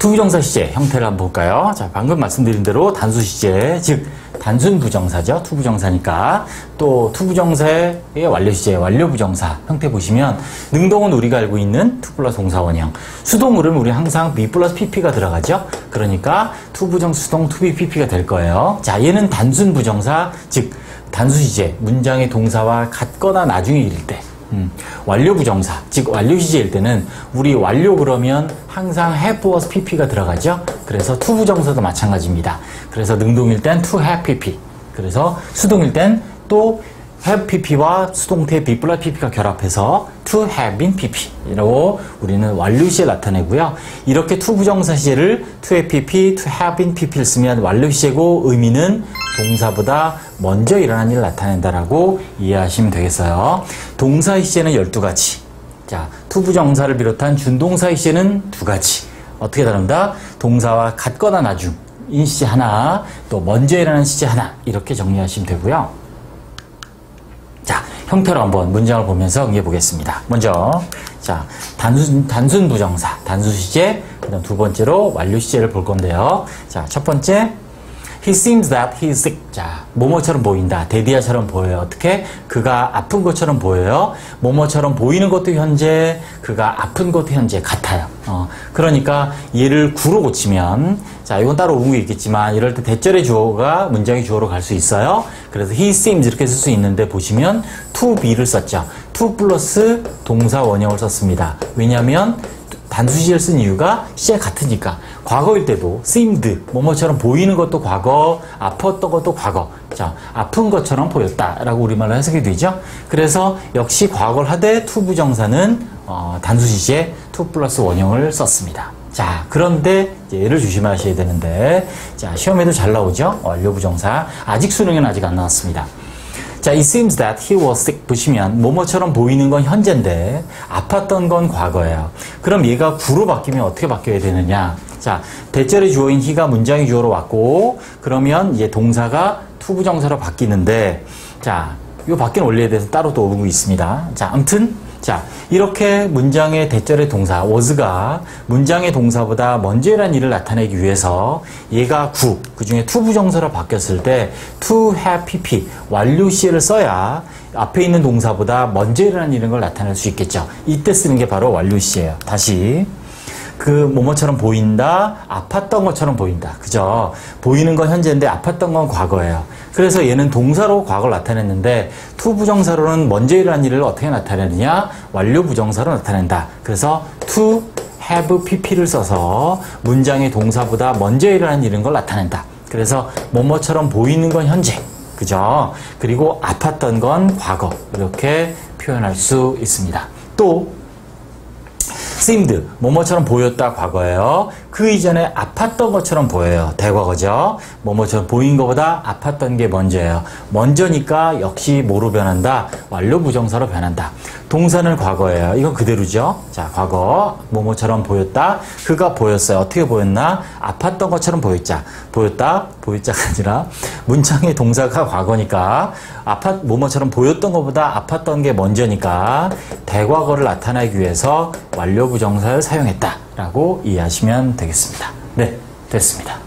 A: 투부정사 시제 형태를 한번 볼까요? 자, 방금 말씀드린 대로 단수시제, 즉 단순 부정사죠. 투부정사니까. 또 투부정사의 완료시제, 완료부정사 형태 보시면 능동은 우리가 알고 있는 투+ 동사 원형. 수동으로는 우리 항상 be + pp가 들어가죠. 그러니까 투부정사 수동 to be pp가 될 거예요. 자, 얘는 단순 부정사, 즉 단수시제, 문장의 동사와 같거나 나중에 이를 때. 완료부정사, 즉 완료시제일 때는 우리 완료 그러면 항상 have was pp가 들어가죠. 그래서 투부정사도 마찬가지입니다. 그래서 능동일 땐 to have pp, 그래서 수동일 땐 또 have pp와 수동태 be 플러스 pp가 결합해서 to have been pp라고 우리는 완료 시제 나타내고요. 이렇게 to 부정사 시제를 to have pp, to have been pp를 쓰면 완료 시제고 의미는 동사보다 먼저 일어난 일을 나타낸다라고 이해하시면 되겠어요. 동사의 시제는 12가지. 자, to 부정사를 비롯한 준동사의 시제는 2가지. 어떻게 다른다? 동사와 같거나 나중인 시제 하나, 또 먼저 일어나는 시제 하나 이렇게 정리하시면 되고요. 자, 형태로 한번 문장을 보면서 응해 보겠습니다. 먼저, 자, 단순 부정사, 단수 시제, 그다음 두 번째로 완료 시제를 볼 건데요. 자, 첫 번째, He seems that he is sick. 자, 뭐뭐처럼 보인다. 데디아처럼 보여요. 어떻게? 그가 아픈 것처럼 보여요. 뭐뭐처럼 보이는 것도 현재, 그가 아픈 것도 현재 같아요. 그러니까 얘를 구로 고치면, 자, 이건 따로 온 게 있겠지만, 이럴 때 대절의 주어가 문장의 주어로 갈 수 있어요. 그래서 he seems 이렇게 쓸 수 있는데 보시면 to be를 썼죠. to 플러스 동사 원형을 썼습니다. 왜냐하면 단수시제를 쓴 이유가 시제 같으니까. 과거일 때도 seemed, 뭐뭐처럼 보이는 것도 과거, 아팠던 것도 과거. 자, 아픈 것처럼 보였다라고 우리말로 해석이 되죠. 그래서 역시 과거를 하되 to 부정사는 단수시제 to 플러스 원형을 썼습니다. 자, 그런데 얘를 조심하셔야 되는데, 자, 시험에도 잘 나오죠. 완료 부정사. 아직 수능에는 아직 안 나왔습니다. 자, it seems that he was sick 보시면 뭐뭐처럼 보이는 건 현재인데 아팠던 건 과거예요. 그럼 얘가 구로 바뀌면 어떻게 바뀌어야 되느냐? 자, 대절의 주어인 he가 문장의 주어로 왔고 그러면 이제 동사가 to 부정사로 바뀌는데 자, 이 바뀐 원리에 대해서 따로 또 오고 있습니다. 자, 아무튼 자, 이렇게 문장의 대절의 동사 was가 문장의 동사보다 먼저 일어난 일을 나타내기 위해서 얘가 그 중에 to 부정사로 바뀌었을 때 to have pp 완료 시제를 써야 앞에 있는 동사보다 먼저 일어난 일인 걸 나타낼 수 있겠죠. 이때 쓰는 게 바로 완료 시제예요. 다시 그 뭐뭐처럼 보인다, 아팠던 것처럼 보인다. 그죠? 보이는 건 현재인데 아팠던 건 과거예요. 그래서 얘는 동사로 과거를 나타냈는데 to 부정사로는 먼저 일어난 일을 어떻게 나타내느냐? 완료 부정사로 나타낸다. 그래서 to have pp를 써서 문장의 동사보다 먼저 일어난 일인 걸 나타낸다. 그래서 뭐뭐처럼 보이는 건 현재. 그죠? 그리고 아팠던 건 과거. 이렇게 표현할 수 있습니다. 또 seemed, 뭐뭐처럼 보였다 과거예요. 그 이전에 아팠던 것처럼 보여요. 대과거죠. 뭐뭐처럼 보인 것보다 아팠던 게 먼저예요. 먼저니까 역시 뭐로 변한다? 완료 부정사로 변한다. 동사는 과거예요. 이건 그대로죠. 자, 과거 뭐뭐처럼 보였다. 그가 보였어요. 어떻게 보였나? 아팠던 것처럼 보였다가 아니라 문장의 동사가 과거니까 뭐뭐처럼 보였던 것보다 아팠던 게 먼저니까 대과거를 나타내기 위해서 완료 부정사를 사용했다라고 이해하시면 되겠습니다. 네, 됐습니다.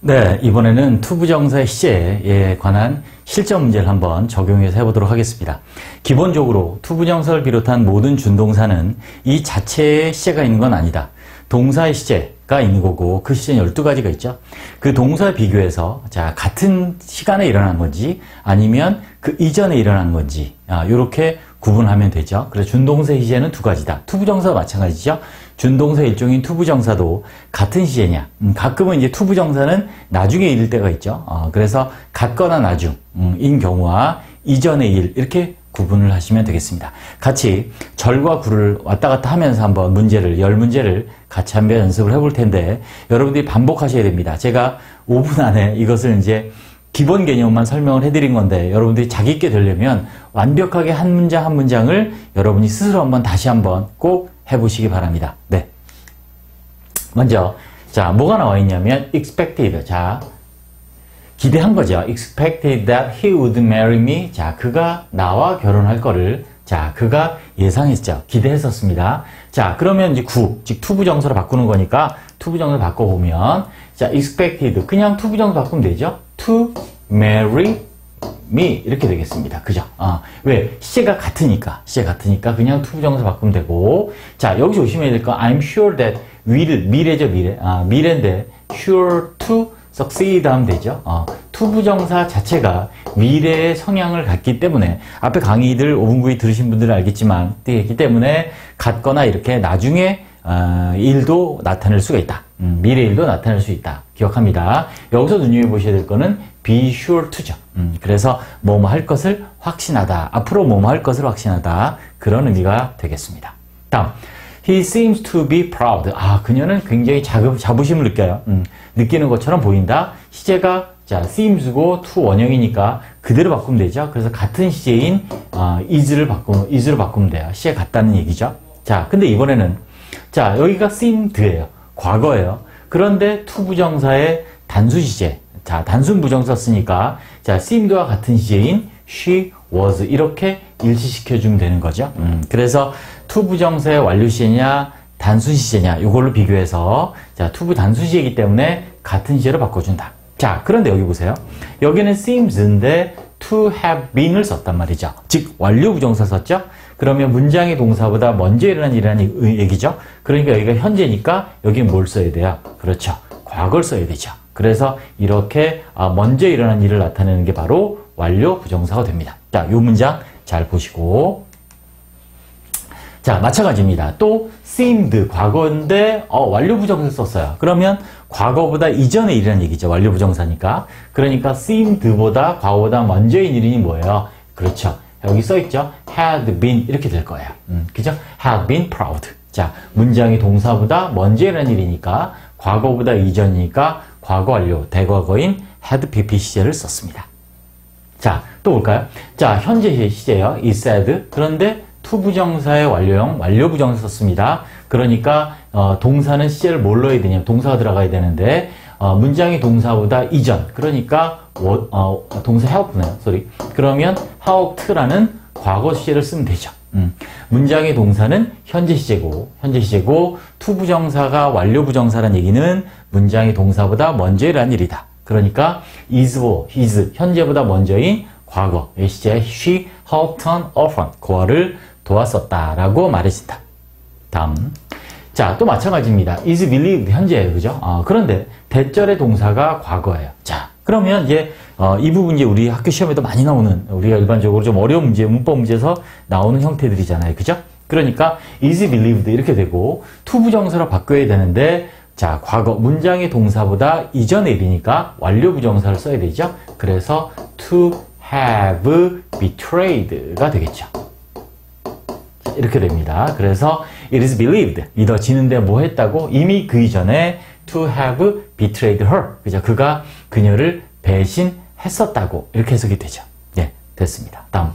A: 네, 이번에는 to 부정사의 시제에 관한 실전 문제를 한번 적용해서 해보도록 하겠습니다. 기본적으로 to 부정사를 비롯한 모든 준동사는 이 자체에 시제가 있는 건 아니다. 동사의 시제가 있는 거고 그 시제는 12가지가 있죠. 그 동사에 비교해서 자, 같은 시간에 일어난 건지 아니면 그 이전에 일어난 건지 이렇게 구분하면 되죠. 그래서 준동사의 시제는 2가지다. to 부정사와 마찬가지죠. 준동사 일종인 to 부정사도 같은 시제냐. 가끔은 이제 to 부정사는 나중에 일 때가 있죠. 그래서 같거나 나중인 경우와 이전의 일 이렇게 구분을 하시면 되겠습니다. 같이 절과 구를 왔다 갔다 하면서 한번 열 문제를 같이 한번 연습을 해볼 텐데 여러분들이 반복하셔야 됩니다. 제가 5분 안에 이것을 이제 기본 개념만 설명을 해드린 건데 여러분들이 자기 있게 되려면 완벽하게 한 문장 한 문장을 여러분이 스스로 다시 한번 꼭 해보시기 바랍니다. 네. 먼저, 자, 뭐가 나와 있냐면, expected. 자, 기대한 거죠. expected that he would marry me. 자, 그가 나와 결혼할 거를, 자, 그가 예상했죠. 기대했었습니다. 자, 그러면 이제 즉, to 부정사로 바꾸는 거니까, to 부정사로 바꿔보면, 자, expected. 그냥 to 부정사 바꾸면 되죠. to marry me 이렇게 되겠습니다. 그죠? 왜? 시제가 같으니까 그냥 to 부정사 바꾸면 되고 자, 여기서 조심해야 될 건 I'm sure that 미래죠, 미래인데 sure to succeed 하면 되죠. 투부정사 자체가 미래의 성향을 갖기 때문에 앞에 강의들 5분구이 들으신 분들은 알겠지만 있기 때문에 같거나 이렇게 나중에 일도 나타낼 수가 있다. 미래 일도 나타낼 수 있다. 기억합니다. 여기서 눈여겨보셔야 될 거는 be sure to죠. 그래서 뭐뭐 할 것을 확신하다. 앞으로 뭐뭐 할 것을 확신하다. 그런 의미가 되겠습니다. 다음. He seems to be proud. 그녀는 굉장히 자부심을 느껴요. 느끼는 것처럼 보인다. 시제가 자, seems고 to 원형이니까 그대로 바꾸면 되죠. 그래서 같은 시제인 is로 바꾸면 돼요. 시제 같다는 얘기죠. 자, 근데 이번에는 자, 여기가 seemed예요. 과거예요. 그런데 to 부정사의 단수 시제. 자, 단순 부정사 쓰니까 자, seemed와 같은 시제인 she was 이렇게 일치시켜 주면 되는 거죠. 그래서 to 부정사의 완료 시제냐 단순 시제냐 이걸로 비교해서 자, to 단순 시제이기 때문에 같은 시제로 바꿔준다. 자, 그런데 여기 보세요. 여기는 seems인데 to have been을 썼단 말이죠. 즉 완료 부정사 썼죠. 그러면 문장의 동사보다 먼저 일어난 일이라는 얘기죠. 그러니까 여기가 현재니까 여기는 뭘 써야 돼요? 그렇죠. 과거를 써야 되죠. 그래서 이렇게 먼저 일어난 일을 나타내는 게 바로 완료 부정사가 됩니다. 자, 이 문장 잘 보시고. 자, 마찬가지입니다. 또 seemed 과거인데 완료 부정사 썼어요. 그러면 과거보다 이전의 일이라는 얘기죠. 완료 부정사니까. 그러니까 seemed보다 과거보다 먼저인 일이 뭐예요? 그렇죠. 여기 써있죠. had been 이렇게 될 거예요. 그죠? had been proud. 자, 문장이 동사보다 먼저 일어난 일이니까 과거보다 이전이니까 과거 완료 대과거인 had pp 시제를 썼습니다. 자, 또 볼까요? 자, 현재 시제요. is said. 그런데 to 부정사의 완료형, 완료 부정사 썼습니다. 그러니까 동사는 시제를 뭘 넣어야 되냐면 동사가 들어가야 되는데 문장이 동사보다 이전. 그러니까 동사 help네요. 그러면 helped라는 과거 시제를 쓰면 되죠. 문장의 동사는 현재 시제고 to 부정사가 완료 부정사란 얘기는 문장의 동사보다 먼저 일어난 일이다. 그러니까 is 현재보다 먼저인 과거의 시제 she helped an orphan 고아를 도왔었다라고 말해진다. 다음. 자, 또 마찬가지입니다. is believed 현재예요. 그죠? 그런데 대절의 동사가 과거예요. 자, 그러면 이제 이 부분 이제 우리 학교 시험에도 많이 나오는 우리가 일반적으로 좀 어려운 문제, 문법 문제에서 나오는 형태들이잖아요. 그죠? 그러니까 is believed 이렇게 되고 to 부정사로 바꿔야 되는데 자, 과거 문장의 동사보다 이전의 일이니까 완료 부정사를 써야 되죠. 그래서 to have betrayed가 되겠죠. 이렇게 됩니다. 그래서 it is believed 믿어지는데 뭐 했다고? 이미 그 이전에 to have betrayed her 그죠? 그가 그녀를 배신했었다고 이렇게 해석이 되죠. 네, 됐습니다. 다음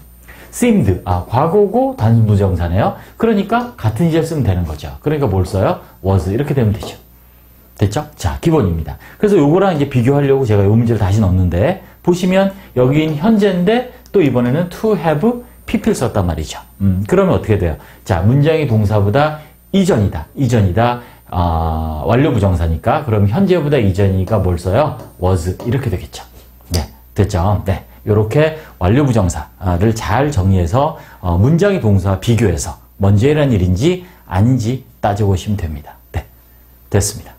A: seemed 과거고 단순 부정사네요. 그러니까 같은 시제를 쓰면 되는 거죠. 그러니까 뭘 써요? was 이렇게 되면 되죠. 됐죠? 자, 기본입니다. 그래서 요거랑 이제 비교하려고 제가 요 문제를 다시 넣었는데 보시면 여긴 현재인데 또 이번에는 to have pp를 썼단 말이죠. 그러면 어떻게 돼요? 자, 문장의 동사보다 이전이다. 완료 부정사니까 그럼 현재보다 이전이니까 뭘 써요? was 이렇게 되겠죠. 네, 됐죠? 네, 요렇게 완료 부정사를 잘 정리해서 문장의 동사와 비교해서 먼저 일어난 일인지 아닌지 따져보시면 됩니다. 네, 됐습니다.